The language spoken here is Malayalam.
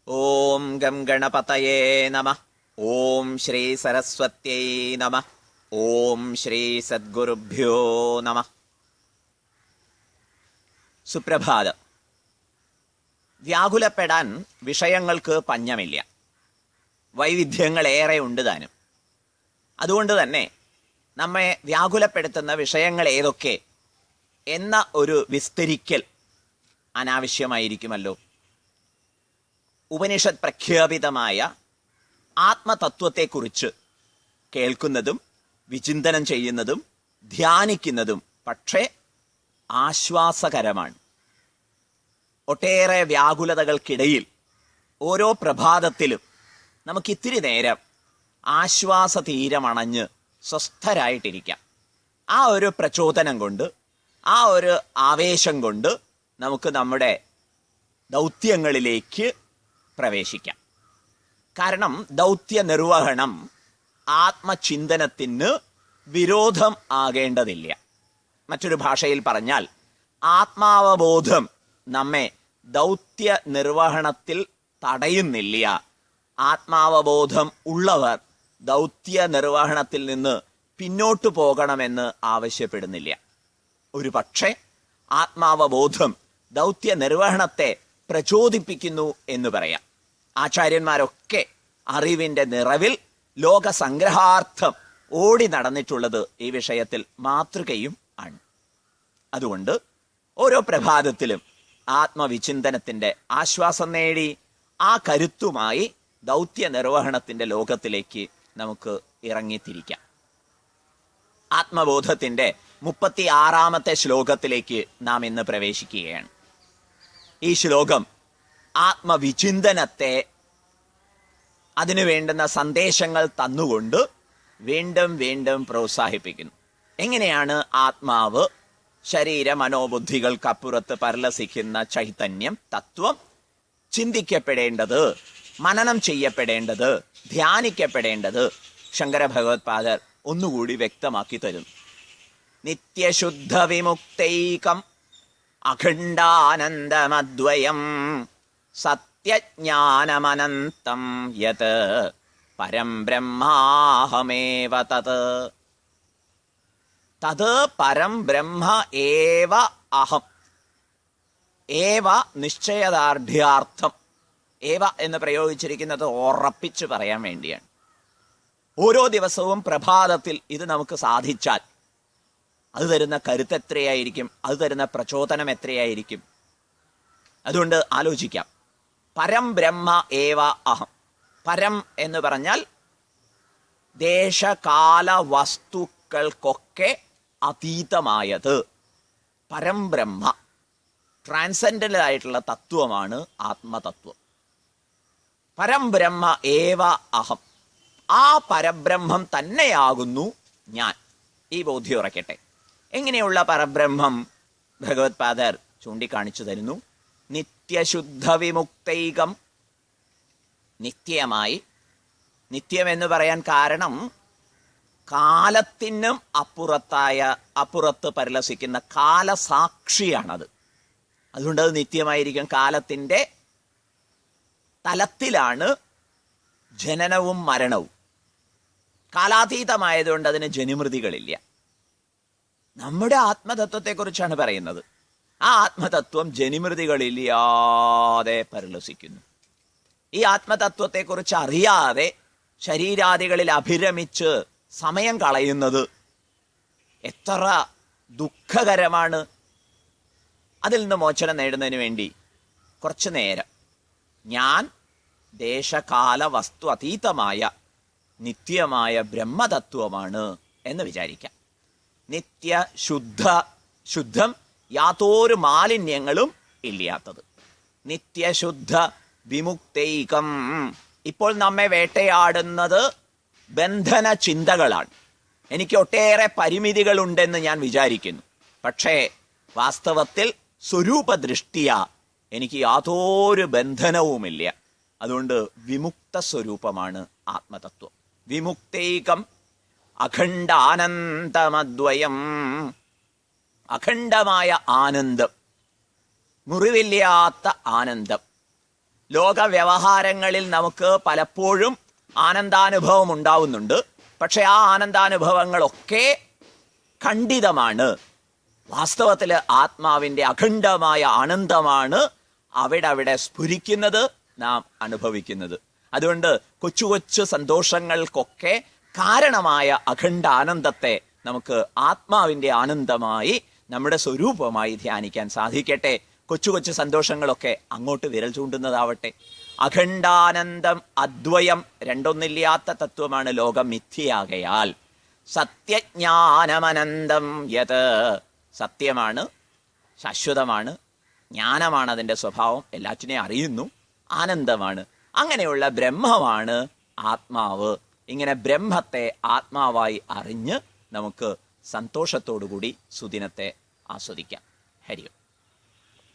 ഓം ഗം ഗണപതയേ നമഃ. ഓം ശ്രീ സരസ്വത്യൈ നമഃ. ഓം ശ്രീ സദ്ഗുരുഭ്യോ നമഃ. സുപ്രഭാതം. വ്യാകുലപ്പെടാൻ വിഷയങ്ങൾക്ക് പഞ്ഞമില്ല. വൈവിധ്യങ്ങളേറെ ഉണ്ട് താനും. അതുകൊണ്ട് തന്നെ നമ്മെ വ്യാകുലപ്പെടുത്തുന്ന വിഷയങ്ങൾ ഏതൊക്കെ എന്ന ഒരു വിസ്തരിക്കൽ അനാവശ്യമായിരിക്കുമല്ലോ. ഉപനിഷത്ത് പ്രഖ്യാപിതമായ ആത്മതത്വത്തെക്കുറിച്ച് കേൾക്കുന്നതും വിചിന്തനം ചെയ്യുന്നതും ധ്യാനിക്കുന്നതും പക്ഷേ ആശ്വാസകരമാണ്. ഒട്ടേറെ വ്യാകുലതകൾക്കിടയിൽ ഓരോ പ്രഭാതത്തിലും നമുക്കിത്തിരി നേരം ആശ്വാസതീരമണഞ്ഞ് സ്വസ്ഥരായിട്ടിരിക്കാം. ആ ഒരു പ്രചോദനം കൊണ്ട്, ആ ഒരു ആവേശം കൊണ്ട് നമുക്ക് നമ്മുടെ ദൗത്യങ്ങളിലേക്ക് പ്രവേശിക്കാം. കാരണം ദൗത്യ നിർവഹണം ആത്മചിന്തനത്തിന് വിരോധം ആകേണ്ടതില്ല. മറ്റൊരു ഭാഷയിൽ പറഞ്ഞാൽ ആത്മാവബോധം നമ്മെ ദൗത്യ നിർവഹണത്തിൽ തടയുന്നില്ല. ആത്മാവബോധം ഉള്ളവർ ദൗത്യ നിർവഹണത്തിൽ നിന്ന് പിന്നോട്ടു പോകണമെന്ന് ആവശ്യപ്പെടുന്നില്ല. ഒരു പക്ഷേ ആത്മാവബോധം ദൗത്യ നിർവഹണത്തെ പ്രചോദിപ്പിക്കുന്നു എന്ന് പറയാം. ആചാര്യന്മാരൊക്കെ അറിവിന്റെ നിറവിൽ ലോകസംഗ്രഹാർത്ഥം ഓടി നടന്നിട്ടുള്ളത് ഈ വിഷയത്തിൽ മാതൃകയും ആണ്. അതുകൊണ്ട് ഓരോ പ്രഭാതത്തിലും ആത്മവിചിന്തനത്തിന്റെ ആശ്വാസം നേടി ആ കരുത്തുമായി ദൗത്യ നിർവഹണത്തിന്റെ ലോകത്തിലേക്ക് നമുക്ക് ഇറങ്ങിത്തിരിക്കാം. ആത്മബോധത്തിന്റെ 36-ാമത്തെ ശ്ലോകത്തിലേക്ക് നാം ഇന്ന് പ്രവേശിക്കുകയാണ്. ഈ ശ്ലോകം ആത്മവിചിന്തനത്തെ, അതിനു വേണ്ടുന്ന സന്ദേശങ്ങൾ തന്നുകൊണ്ട് വീണ്ടും വീണ്ടും പ്രോത്സാഹിപ്പിക്കുന്നു. എങ്ങനെയാണ് ആത്മാവ്, ശരീര മനോബുദ്ധികൾക്കപ്പുറത്ത് പരിലസിക്കുന്ന ചൈതന്യം, തത്വം ചിന്തിക്കപ്പെടേണ്ടത്, മനനം ചെയ്യപ്പെടേണ്ടത്, ധ്യാനിക്കപ്പെടേണ്ടത് ശങ്കര ഭഗവത്പാദർ ഒന്നുകൂടി വ്യക്തമാക്കി തരുന്നു. നിത്യശുദ്ധ വിമുക്തൈകം അഖണ്ഡാനന്ദമദ്വയം സത്യജ്ഞാനമനന്തം യത് പരം ബ്രഹ്മാഹമേവ തത്. തത് പരം ബ്രഹ്മ ഏവ അഹം. ഏവ നിശ്ചയദാർഢ്യാർത്ഥം. ഏവ എന്ന് പ്രയോഗിച്ചിരിക്കുന്നത് ഉറപ്പിച്ച് പറയാൻ വേണ്ടിയാണ്. ഓരോ ദിവസവും പ്രഭാതത്തിൽ ഇത് നമുക്ക് സാധിച്ചാൽ അത് തരുന്ന കരുത്ത് എത്രയായിരിക്കും, അത് തരുന്ന പ്രചോദനം എത്രയായിരിക്കും. അതുകൊണ്ട് ആലോചിക്കാം. പരം ബ്രഹ്മ ഏവ അഹം. പരം എന്ന് പറഞ്ഞാൽ ദേശകാല വസ്തുക്കൾക്കൊക്കെ അതീതമായത്. പരം ബ്രഹ്മ, ട്രാൻസെൻഡൻ്റൽ ആയിട്ടുള്ള തത്വമാണ് ആത്മതത്വം. പരം ബ്രഹ്മ ഏവ അഹം. ആ പരബ്രഹ്മം തന്നെയാകുന്നു ഞാൻ. ഈ ബോധ്യം ഉറക്കട്ടെ. എങ്ങനെയുള്ള പരബ്രഹ്മം? ഭഗവത്പാദർ ചൂണ്ടിക്കാണിച്ചു തരുന്നു. നിത്യശുദ്ധ വിമുക്തൈകം. നിത്യമായി, നിത്യമെന്ന് പറയാൻ കാരണം കാലത്തിനും അപ്പുറത്ത് പരിലസിക്കുന്ന കാലസാക്ഷിയാണത്. അതുകൊണ്ട് അത് നിത്യമായിരിക്കും. കാലത്തിൻ്റെ തലത്തിലാണ് ജനനവും മരണവും. കാലാതീതമായതുകൊണ്ട് അതിന് ജനിമൃതികളില്ല. നമ്മുടെ ആത്മതത്വത്തെക്കുറിച്ചാണ് പറയുന്നത്. ആ ആത്മതത്വം ജനിമൃതികളില്ലാതെ പരിലസിക്കുന്നു. ഈ ആത്മതത്വത്തെക്കുറിച്ച് അറിയാതെ ശരീരാദികളിൽ അഭിരമിച്ച് സമയം കളയുന്നത് എത്ര ദുഃഖകരമാണ്. അതിൽ നിന്ന് മോചനം നേടുന്നതിന് വേണ്ടി കുറച്ചു നേരം ഞാൻ ദേശകാല വസ്തു അതീതമായ നിത്യമായ ബ്രഹ്മതത്വമാണ് എന്ന് വിചാരിക്കാം. ശുദ്ധം, യാതൊരു മാലിന്യങ്ങളും ഇല്ലാത്തത്. നിത്യശുദ്ധ വിമുക്തൈകം. ഇപ്പോൾ നമ്മെ വേട്ടയാടുന്നത് ബന്ധന ചിന്തകളാണ്. എനിക്ക് ഒട്ടേറെ പരിമിതികളുണ്ടെന്ന് ഞാൻ വിചാരിക്കുന്നു. പക്ഷേ വാസ്തവത്തിൽ സ്വരൂപദൃഷ്ടിയ എനിക്ക് യാതൊരു ബന്ധനവുമില്ല. അതുകൊണ്ട് വിമുക്ത സ്വരൂപമാണ് ആത്മതത്വം. വിമുക്തൈകം അഖണ്ഡാനന്ദമദ്വയം. അഖണ്ഡമായ ആനന്ദം, മുറിവില്ലാത്ത ആനന്ദം. ലോക വ്യവഹാരങ്ങളിൽ നമുക്ക് പലപ്പോഴും ആനന്ദാനുഭവം ഉണ്ടാവുന്നുണ്ട്. പക്ഷെ ആ ആനന്ദാനുഭവങ്ങളൊക്കെ ഖണ്ഡിതമാണ്. വാസ്തവത്തിൽ ആത്മാവിൻ്റെ അഖണ്ഡമായ ആനന്ദമാണ് അവിടെ സ്ഫുരിക്കുന്നത്, നാം അനുഭവിക്കുന്നത്. അതുകൊണ്ട് കൊച്ചു കൊച്ചു സന്തോഷങ്ങൾക്കൊക്കെ കാരണമായ അഖണ്ഡ ആനന്ദത്തെ നമുക്ക് ആത്മാവിൻ്റെ ആനന്ദമായി നമ്മുടെ സ്വരൂപമായി ധ്യാനിക്കാൻ സാധിക്കട്ടെ. കൊച്ചു കൊച്ചു സന്തോഷങ്ങളൊക്കെ അങ്ങോട്ട് വിരൽ ചൂണ്ടുന്നതാവട്ടെ. അഖണ്ഡാനന്ദം അദ്വയം, രണ്ടൊന്നില്ലാത്ത തത്വമാണ് ലോകം മിഥ്യയാകയാൽ. സത്യജ്ഞാനമനന്തം യത്, സത്യമാണ്, ശാശ്വതമാണ്, ജ്ഞാനമാണ് അതിൻ്റെ സ്വഭാവം, എല്ലാറ്റിനെയും അറിയുന്നു, ആനന്ദമാണ്. അങ്ങനെയുള്ള ബ്രഹ്മമാണ് ആത്മാവ്. ഇങ്ങനെ ബ്രഹ്മത്തെ ആത്മാവായി അറിഞ്ഞ് നമുക്ക് സന്തോഷത്തോടുകൂടി സുദിനത്തെ ആസ്വദിക്കാം. ഹരി ഓം.